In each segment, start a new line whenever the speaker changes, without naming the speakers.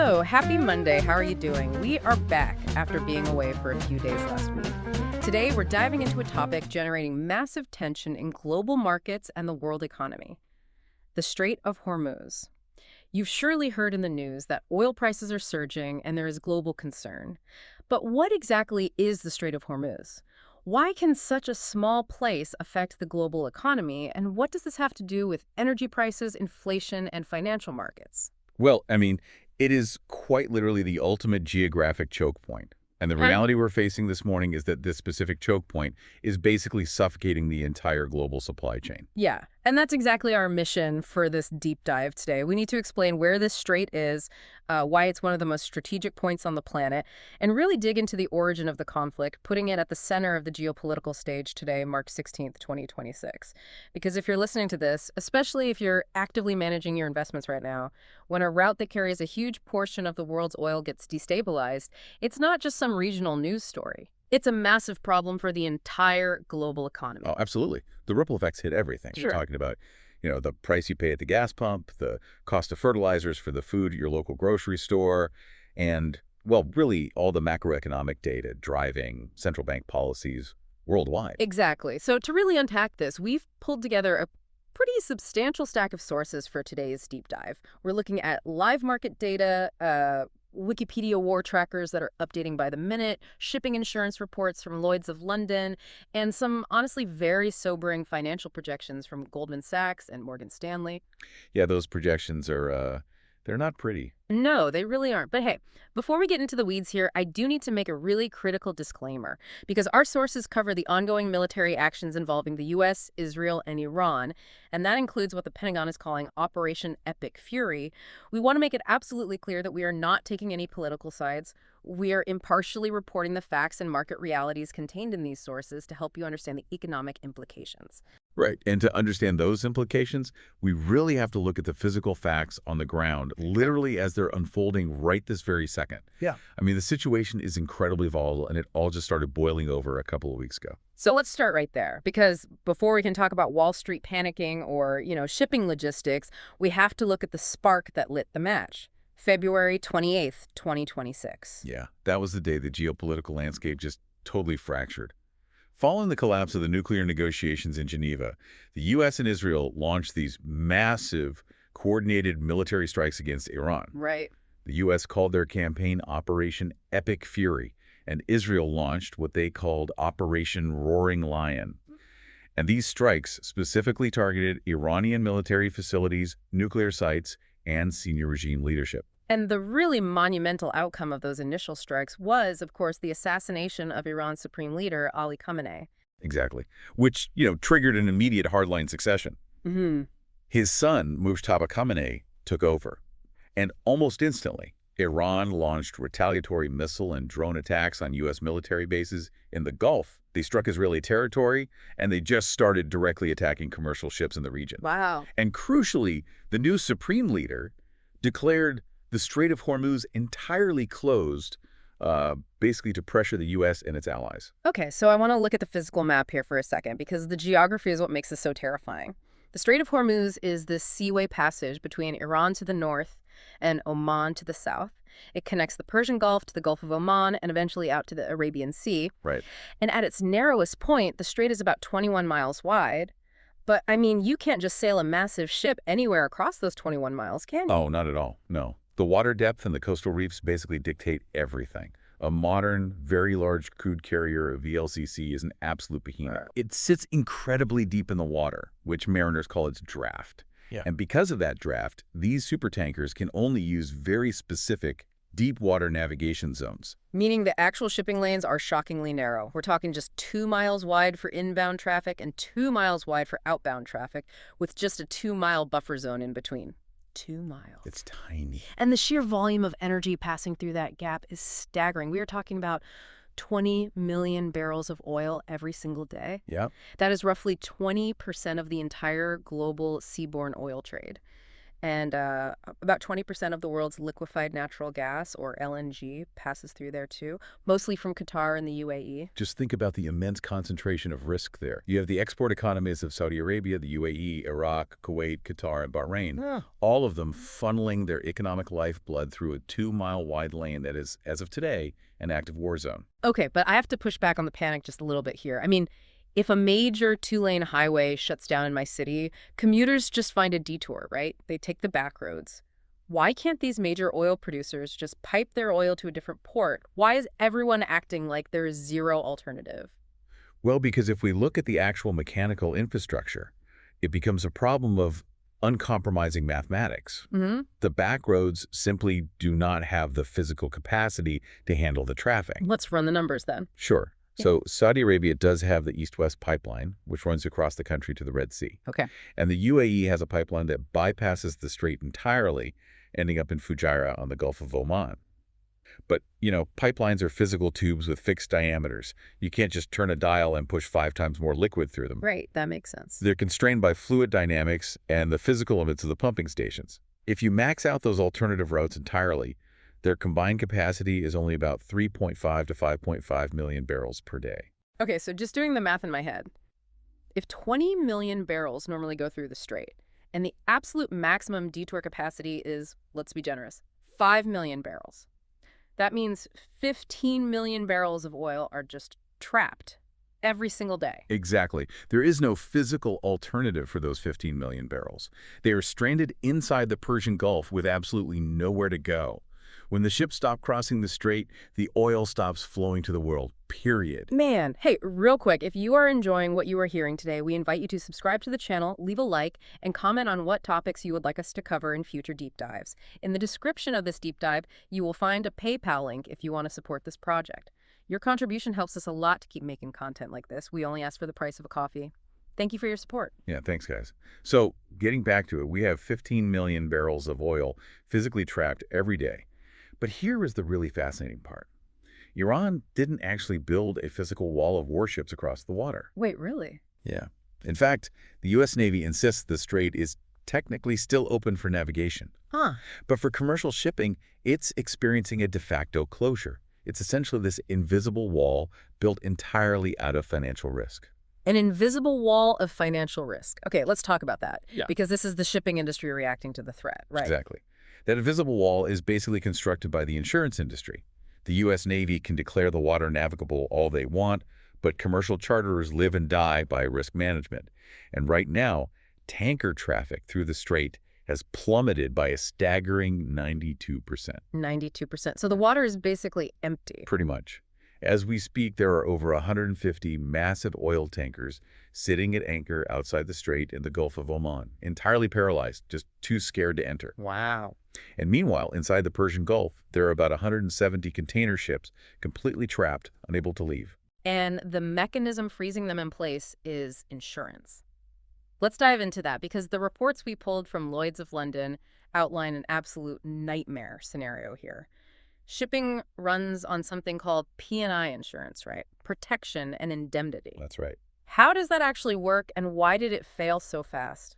Hello, happy Monday. How are you doing? We are back after being away for a few days last week. Today, we're diving into a topic generating massive tension in global markets and the world economy: the Strait of Hormuz. You've surely heard in the news that oil prices are surging and there is global concern. But what exactly is the Strait of Hormuz? Why can such a small place affect the global economy, and what does this have to do with energy prices, inflation, and financial markets?
Well, it is quite literally the ultimate geographic choke point. And the
Huh?
reality we're facing this morning is that this specific choke point is basically suffocating the entire global supply chain.
Yeah, and that's exactly our mission for this deep dive today. We need to explain where this strait is, why it's one of the most strategic points on the planet, and really dig into the origin of the conflict, putting it at the center of the geopolitical stage today, March 16th, 2026. Because if you're listening to this, especially if you're actively managing your investments right now, when a route that carries a huge portion of the world's oil gets destabilized, it's not just some regional news story. It's a massive problem for the entire global economy.
Oh, absolutely. The ripple effects hit everything. We're
Sure.
talking about, the price you pay at the gas pump, the cost of fertilizers for the food at your local grocery store, and, well, really all the macroeconomic data driving central bank policies worldwide.
Exactly. So to really unpack this, we've pulled together a pretty substantial stack of sources for today's deep dive. We're looking at live market data, Wikipedia war trackers that are updating by the minute, shipping insurance reports from Lloyd's of London, and some honestly very sobering financial projections from Goldman Sachs and Morgan Stanley.
Yeah, those projections they're not pretty.
No, they really aren't. But hey, before we get into the weeds here, I do need to make a really critical disclaimer, because our sources cover the ongoing military actions involving the U.S., Israel, and Iran, and that includes what the Pentagon is calling Operation Epic Fury. We want to make it absolutely clear that we are not taking any political sides. We are impartially reporting the facts and market realities contained in these sources to help you understand the economic implications.
Right. And to understand those implications, we really have to look at the physical facts on the ground, literally as they're unfolding right this very second.
Yeah.
The situation is incredibly volatile, and it all just started boiling over a couple of weeks ago.
So let's start right there, because before we can talk about Wall Street panicking or, shipping logistics, we have to look at the spark that lit the match. February 28th, 2026.
Yeah, that was the day the geopolitical landscape just totally fractured. Following the collapse of the nuclear negotiations in Geneva, the U.S. and Israel launched these massive, coordinated military strikes against Iran.
Right.
The U.S. called their campaign Operation Epic Fury, and Israel launched what they called Operation Roaring Lion. And these strikes specifically targeted Iranian military facilities, nuclear sites, and senior regime leadership.
And the really monumental outcome of those initial strikes was, of course, the assassination of Iran's supreme leader, Ali Khamenei.
Exactly. Which, triggered an immediate hardline succession.
Hmm.
His son, Mujtaba Khamenei, took over. And almost instantly, Iran launched retaliatory missile and drone attacks on U.S. military bases in the Gulf. They struck Israeli territory, and they just started directly attacking commercial ships in the region.
Wow.
And crucially, the new supreme leader declared the Strait of Hormuz entirely closed, basically to pressure the U.S. and its allies.
Okay, so I want to look at the physical map here for a second, because the geography is what makes this so terrifying. The Strait of Hormuz is this seaway passage between Iran to the north and Oman to the south. It connects the Persian Gulf to the Gulf of Oman and eventually out to the Arabian Sea.
Right.
And at its narrowest point, the strait is about 21 miles wide. But, you can't just sail a massive ship anywhere across those 21 miles, can you?
Oh, not at all. No. The water depth and the coastal reefs basically dictate everything. A modern, very large crude carrier, a VLCC, is an absolute behemoth. It sits incredibly deep in the water, which mariners call its draft.
Yeah.
And because of that draft, these supertankers can only use very specific deep water navigation zones.
Meaning the actual shipping lanes are shockingly narrow. We're talking just 2 miles wide for inbound traffic and 2 miles wide for outbound traffic, with just a 2-mile buffer zone in between. 2 miles.
It's tiny.
And the sheer volume of energy passing through that gap is staggering. We are talking about 20 million barrels of oil every single day.
Yeah.
That is roughly 20% of the entire global seaborne oil trade. And about 20% of the world's liquefied natural gas, or LNG, passes through there too, mostly from Qatar and the UAE.
Just think about the immense concentration of risk there. You have the export economies of Saudi Arabia, the UAE, Iraq, Kuwait, Qatar, and Bahrain,
Yeah.
all of them funneling their economic lifeblood through a 2-mile-wide lane that is, as of today, an active war zone.
Okay, but I have to push back on the panic just a little bit here. I mean, if a major two-lane highway shuts down in my city, commuters just find a detour, right? They take the back roads. Why can't these major oil producers just pipe their oil to a different port? Why is everyone acting like there is zero alternative?
Well, because if we look at the actual mechanical infrastructure, it becomes a problem of uncompromising mathematics.
Mm-hmm.
The back roads simply do not have the physical capacity to handle the traffic.
Let's run the numbers then.
Sure.
Yeah.
So Saudi Arabia does have the East-West pipeline, which runs across the country to the Red Sea.
Okay.
And the UAE has a pipeline that bypasses the strait entirely, ending up in Fujairah on the Gulf of Oman. But, pipelines are physical tubes with fixed diameters. You can't just turn a dial and push 5 times more liquid through them.
Right, that makes sense.
They're constrained by fluid dynamics and the physical limits of the pumping stations. If you max out those alternative routes entirely, their combined capacity is only about 3.5 to 5.5 million barrels per day.
Okay, so just doing the math in my head. If 20 million barrels normally go through the strait, and the absolute maximum detour capacity is, let's be generous, 5 million barrels, that means 15 million barrels of oil are just trapped every single day.
Exactly. There is no physical alternative for those 15 million barrels. They are stranded inside the Persian Gulf with absolutely nowhere to go. When the ships stop crossing the strait, the oil stops flowing to the world, period.
Man, hey, real quick, if you are enjoying what you are hearing today, we invite you to subscribe to the channel, leave a like, and comment on what topics you would like us to cover in future deep dives. In the description of this deep dive, you will find a PayPal link if you want to support this project. Your contribution helps us a lot to keep making content like this. We only ask for the price of a coffee. Thank you for your support.
Yeah, thanks, guys. So, getting back to it, we have 15 million barrels of oil physically trapped every day. But here is the really fascinating part. Iran didn't actually build a physical wall of warships across the water.
Wait, really?
Yeah. In fact, the U.S. Navy insists the strait is technically still open for navigation.
Huh.
But for commercial shipping, it's experiencing a de facto closure. It's essentially this invisible wall built entirely out of financial risk.
An invisible wall of financial risk. Okay, let's talk about that.
Yeah.
Because this is the shipping industry reacting to the threat, right?
Exactly. That invisible wall is basically constructed by the insurance industry. The U.S. Navy can declare the water navigable all they want, but commercial charterers live and die by risk management. And right now, tanker traffic through the strait has plummeted by a staggering 92%.
92%. So the water is basically empty.
Pretty much. As we speak, there are over 150 massive oil tankers sitting at anchor outside the strait in the Gulf of Oman, entirely paralyzed, just too scared to enter.
Wow.
And meanwhile, inside the Persian Gulf, there are about 170 container ships completely trapped, unable to leave.
And the mechanism freezing them in place is insurance. Let's dive into that, because the reports we pulled from Lloyd's of London outline an absolute nightmare scenario here. Shipping runs on something called P&I insurance, right? Protection and indemnity.
That's right.
How does that actually work, and why did it fail so fast?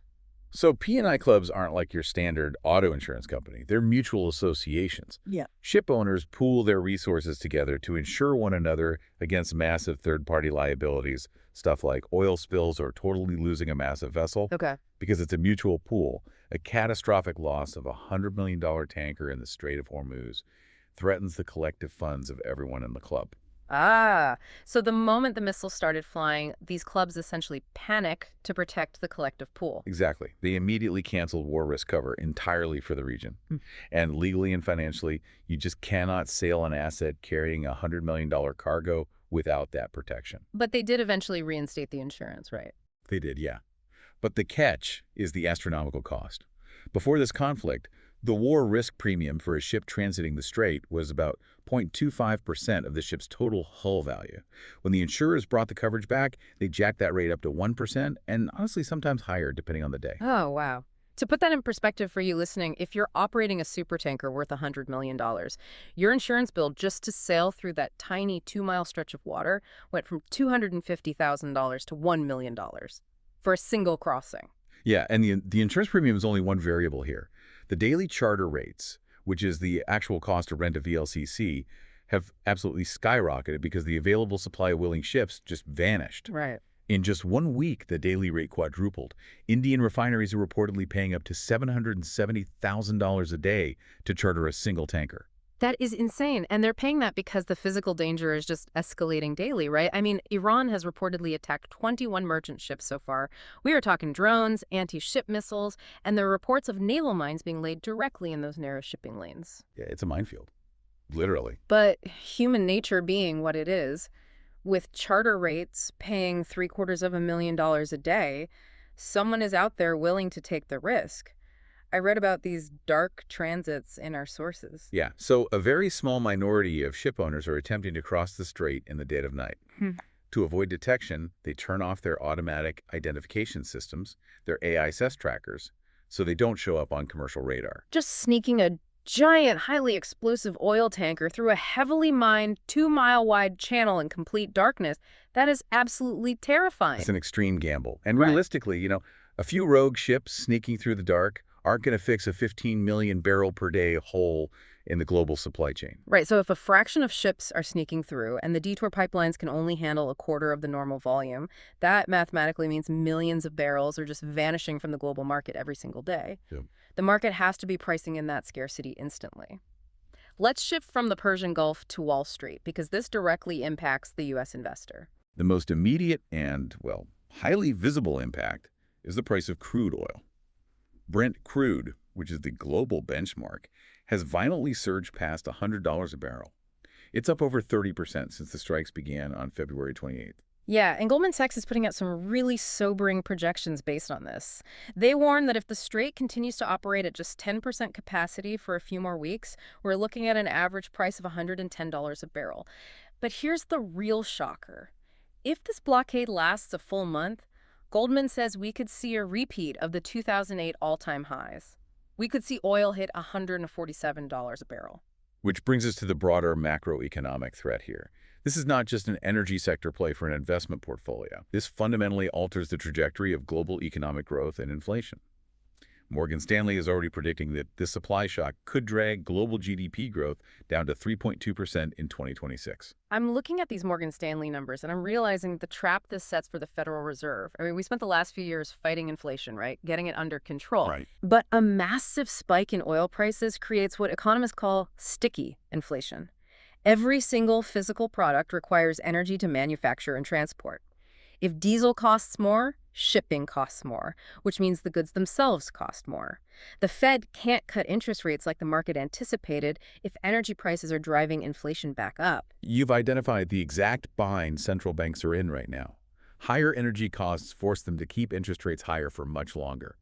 So P&I clubs aren't like your standard auto insurance company. They're mutual associations.
Yeah.
Ship owners pool their resources together to insure one another against massive third-party liabilities, stuff like oil spills or totally losing a massive vessel.
Okay.
Because it's a mutual pool, a catastrophic loss of a $100 million tanker in the Strait of Hormuz threatens the collective funds of everyone in the club.
Ah, so the moment the missiles started flying, these clubs essentially panic to protect the collective pool.
Exactly. They immediately canceled war risk cover entirely for the region. And legally and financially, you just cannot sail an asset carrying a $100 million cargo without that protection.
But they did eventually reinstate the insurance, right?
They did, yeah. But the catch is the astronomical cost. Before this conflict, the war risk premium for a ship transiting the strait was about 0.25% of the ship's total hull value. When the insurers brought the coverage back, they jacked that rate up to 1% and honestly sometimes higher depending on the day.
Oh, wow. To put that in perspective for you listening, if you're operating a supertanker worth $100 million, your insurance bill just to sail through that tiny 2-mile stretch of water went from $250,000 to $1 million for a single crossing.
Yeah, and the insurance premium is only one variable here. The daily charter rates, which is the actual cost to rent a VLCC, have absolutely skyrocketed because the available supply of willing ships just vanished.
Right.
In just 1 week, the daily rate quadrupled. Indian refineries are reportedly paying up to $770,000 a day to charter a single tanker.
That is insane. And they're paying that because the physical danger is just escalating daily, right? I mean, Iran has reportedly attacked 21 merchant ships so far. We are talking drones, anti-ship missiles, and there are reports of naval mines being laid directly in those narrow shipping lanes.
Yeah, it's a minefield, literally.
But human nature being what it is, with charter rates paying $750,000 a day, someone is out there willing to take the risk. I read about these dark transits in our sources.
Yeah, so a very small minority of ship owners are attempting to cross the strait in the dead of night. To avoid detection, they turn off their automatic identification systems, their AISS trackers, so they don't show up on commercial radar.
Just sneaking a giant, highly explosive oil tanker through a heavily mined 2-mile-wide channel in complete darkness, that is absolutely terrifying.
It's an extreme gamble. And
Right.
realistically, a few rogue ships sneaking through the dark aren't going to fix a 15 million barrel per day hole in the global supply chain.
Right, so if a fraction of ships are sneaking through and the detour pipelines can only handle a quarter of the normal volume, that mathematically means millions of barrels are just vanishing from the global market every single day.
Yep.
The market has to be pricing in that scarcity instantly. Let's shift from the Persian Gulf to Wall Street, because this directly impacts the U.S. investor.
The most immediate and, well, highly visible impact is the price of crude oil. Brent crude, which is the global benchmark, has violently surged past $100 a barrel. It's up over 30% since the strikes began on February 28th.
Yeah, and Goldman Sachs is putting out some really sobering projections based on this. They warn that if the Strait continues to operate at just 10% capacity for a few more weeks, we're looking at an average price of $110 a barrel. But here's the real shocker. If this blockade lasts a full month, Goldman says we could see a repeat of the 2008 all-time highs. We could see oil hit $147 a barrel.
Which brings us to the broader macroeconomic threat here. This is not just an energy sector play for an investment portfolio. This fundamentally alters the trajectory of global economic growth and inflation. Morgan Stanley is already predicting that this supply shock could drag global GDP growth down to 3.2% in 2026.
I'm looking at these Morgan Stanley numbers, and I'm realizing the trap this sets for the Federal Reserve. I mean, we spent the last few years fighting inflation, right? Getting it under control.
Right.
But a massive spike in oil prices creates what economists call sticky inflation. Every single physical product requires energy to manufacture and transport. If diesel costs more, shipping costs more, which means the goods themselves cost more. The Fed can't cut interest rates like the market anticipated if energy prices are driving inflation back up.
You've identified the exact bind central banks are in right now. Higher energy costs force them to keep interest rates higher for much longer.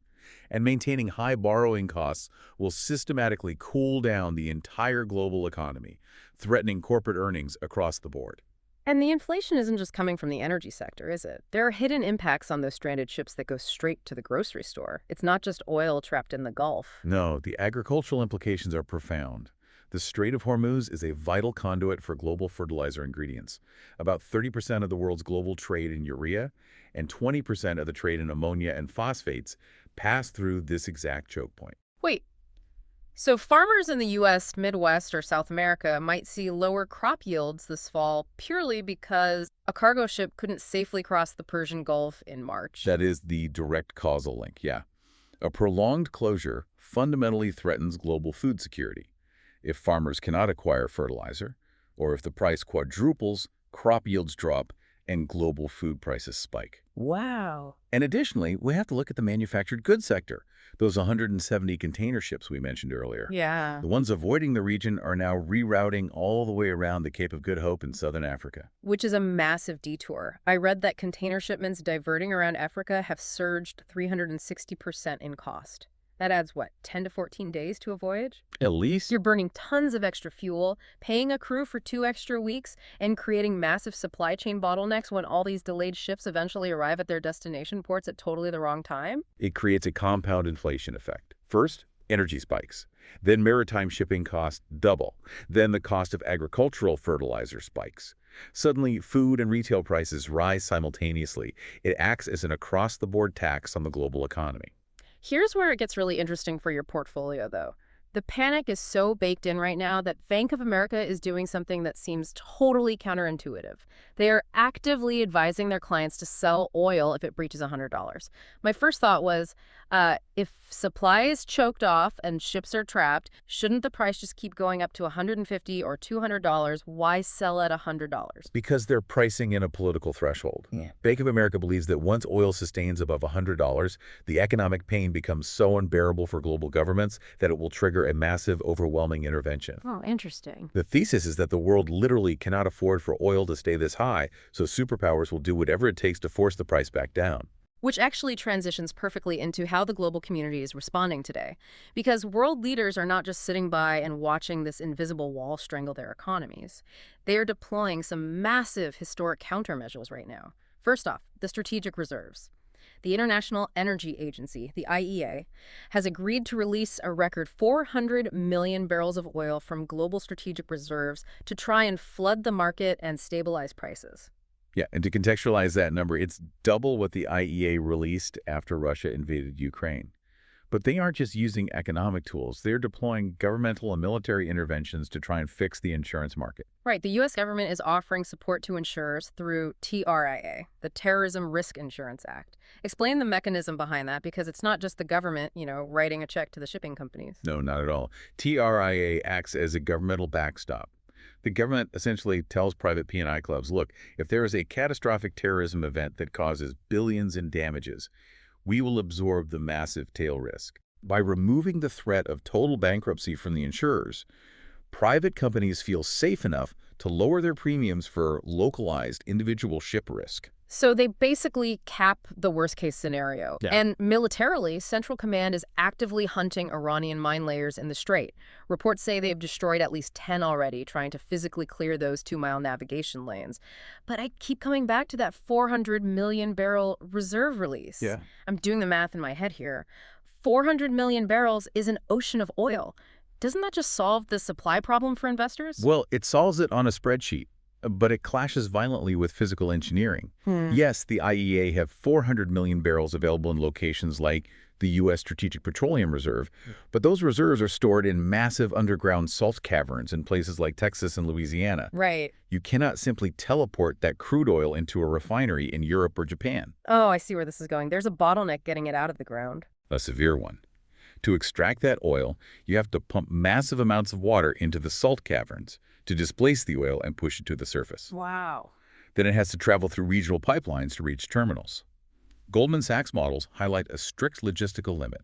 And maintaining high borrowing costs will systematically cool down the entire global economy, threatening corporate earnings across the board.
And the inflation isn't just coming from the energy sector, is it? There are hidden impacts on those stranded ships that go straight to the grocery store. It's not just oil trapped in the Gulf.
No, the agricultural implications are profound. The Strait of Hormuz is a vital conduit for global fertilizer ingredients. About 30% of the world's global trade in urea and 20% of the trade in ammonia and phosphates pass through this exact choke point.
Wait. So farmers in the U.S., Midwest, or South America might see lower crop yields this fall purely because a cargo ship couldn't safely cross the Persian Gulf in March.
That is the direct causal link, yeah. A prolonged closure fundamentally threatens global food security. If farmers cannot acquire fertilizer, or if the price quadruples, crop yields drop, and global food prices spike.
Wow.
And additionally, we have to look at the manufactured goods sector, those 170 container ships we mentioned earlier.
Yeah.
The ones avoiding the region are now rerouting all the way around the Cape of Good Hope in southern Africa.
Which is a massive detour. I read that container shipments diverting around Africa have surged 360% in cost. That adds, what, 10 to 14 days to a voyage?
At least.
You're burning tons of extra fuel, paying a crew for 2 extra weeks, and creating massive supply chain bottlenecks when all these delayed ships eventually arrive at their destination ports at totally the wrong time?
It creates a compound inflation effect. First, energy spikes. Then maritime shipping costs double. Then the cost of agricultural fertilizer spikes. Suddenly, food and retail prices rise simultaneously. It acts as an across-the-board tax on the global economy.
Here's where it gets really interesting for your portfolio, though. The panic is so baked in right now that Bank of America is doing something that seems totally counterintuitive. They are actively advising their clients to sell oil if it breaches $100. My first thought was, if supply is choked off and ships are trapped, shouldn't the price just keep going up to $150 or $200? Why sell at $100?
Because they're pricing in a political threshold.
Yeah.
Bank of America believes that once oil sustains above $100, the economic pain becomes so unbearable for global governments that it will trigger a massive, overwhelming intervention.
Oh, interesting.
The thesis is that the world literally cannot afford for oil to stay this high, so superpowers will do whatever it takes to force the price back down.
Which actually transitions perfectly into how the global community is responding today. Because world leaders are not just sitting by and watching this invisible wall strangle their economies. They are deploying some massive historic countermeasures right now. First off, the strategic reserves. The International Energy Agency, the IEA, has agreed to release a record 400 million barrels of oil from global strategic reserves to try and flood the market and stabilize prices.
Yeah, and to contextualize that number, it's double what the IEA released after Russia invaded Ukraine. But they aren't just using economic tools. They're deploying governmental and military interventions to try and fix the insurance market.
Right, the U.S. government is offering support to insurers through TRIA, the Terrorism Risk Insurance Act. Explain the mechanism behind that, because it's not just the government, writing a check to the shipping companies.
No, not at all. TRIA acts as a governmental backstop. The government essentially tells private P&I clubs, look, if there is a catastrophic terrorism event that causes billions in damages, we will absorb the massive tail risk. By removing the threat of total bankruptcy from the insurers, private companies feel safe enough to lower their premiums for localized individual ship risk.
So they basically cap the worst-case scenario.
Yeah.
And militarily, Central Command is actively hunting Iranian mine layers in the Strait. Reports say they have destroyed at least 10 already, trying to physically clear those 2-mile navigation lanes. But I keep coming back to that 400 million barrel reserve release.
Yeah.
I'm doing the math in my head here. 400 million barrels is an ocean of oil. Doesn't that just solve the supply problem for investors?
Well, it solves it on a spreadsheet, but it clashes violently with physical engineering. Yes, the IEA have 400 million barrels available in locations like the U.S. Strategic Petroleum Reserve, but those reserves are stored in massive underground salt caverns in places like Texas and Louisiana.
Right.
You cannot simply teleport that crude oil into a refinery in Europe or Japan.
Oh, I see where this is going. There's a bottleneck getting it out of the ground.
A severe one. To extract that oil, you have to pump massive amounts of water into the salt caverns to displace the oil and push it to the surface.
Wow.
Then it has to travel through regional pipelines to reach terminals. Goldman Sachs models highlight a strict logistical limit.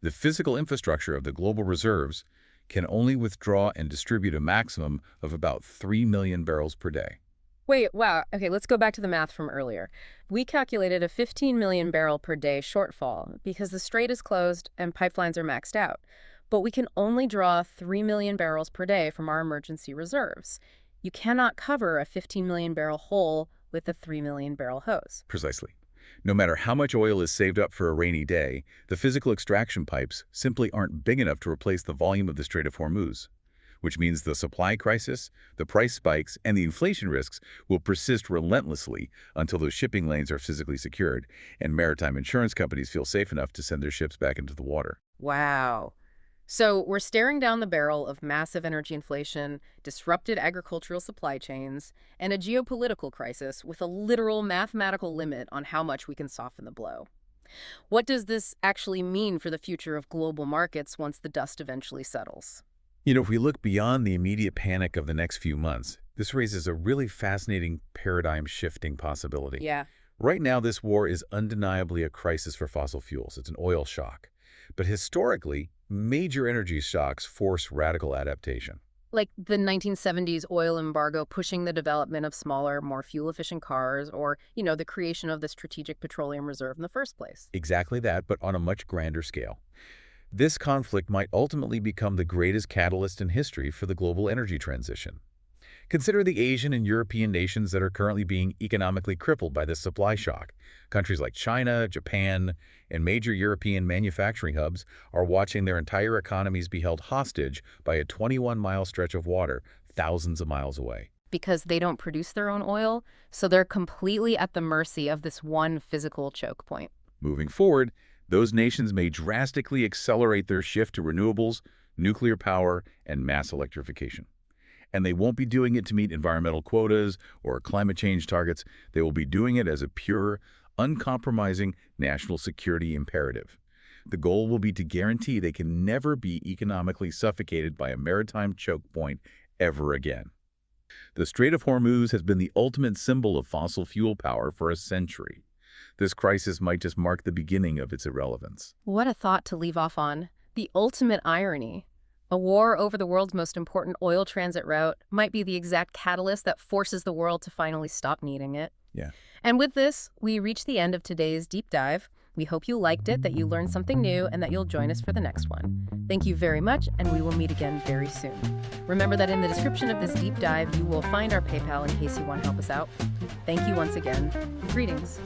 The physical infrastructure of the global reserves can only withdraw and distribute a maximum of about 3 million barrels per day.
Wait, wow. Okay, let's go back to the math from earlier. We calculated a 15 million barrel per day shortfall because the strait is closed and pipelines are maxed out. But we can only draw 3 million barrels per day from our emergency reserves. You cannot cover a 15 million barrel hole with a 3 million barrel hose.
Precisely. No matter how much oil is saved up for a rainy day, the physical extraction pipes simply aren't big enough to replace the volume of the Strait of Hormuz, which means the supply crisis, the price spikes, and the inflation risks will persist relentlessly until those shipping lanes are physically secured and maritime insurance companies feel safe enough to send their ships back into the water.
Wow. So we're staring down the barrel of massive energy inflation, disrupted agricultural supply chains, and a geopolitical crisis with a literal mathematical limit on how much we can soften the blow. What does this actually mean for the future of global markets once the dust eventually settles?
If we look beyond the immediate panic of the next few months, this raises a really fascinating paradigm-shifting possibility.
Yeah.
Right now, this war is undeniably a crisis for fossil fuels. It's an oil shock. But historically, major energy shocks force radical adaptation.
Like the 1970s oil embargo pushing the development of smaller, more fuel-efficient cars, or, the creation of the Strategic Petroleum Reserve in the first place.
Exactly that, but on a much grander scale. This conflict might ultimately become the greatest catalyst in history for the global energy transition. Consider the Asian and European nations that are currently being economically crippled by this supply shock. Countries like China, Japan, and major European manufacturing hubs are watching their entire economies be held hostage by a 21-mile stretch of water thousands of miles away.
Because they don't produce their own oil, so they're completely at the mercy of this one physical choke point.
Moving forward, Those nations may drastically accelerate their shift to renewables, nuclear power, and mass electrification. And they won't be doing it to meet environmental quotas or climate change targets. They will be doing it as a pure, uncompromising national security imperative. The goal will be to guarantee they can never be economically suffocated by a maritime choke point ever again. The Strait of Hormuz has been the ultimate symbol of fossil fuel power for a century. This crisis might just mark the beginning of its irrelevance.
What a thought to leave off on. The ultimate irony. A war over the world's most important oil transit route might be the exact catalyst that forces the world to finally stop needing it.
Yeah.
And with this, we reach the end of today's deep dive. We hope you liked it, that you learned something new, and that you'll join us for the next one. Thank you very much, and we will meet again very soon. Remember that in the description of this deep dive, you will find our PayPal in case you want to help us out. Thank you once again. Greetings.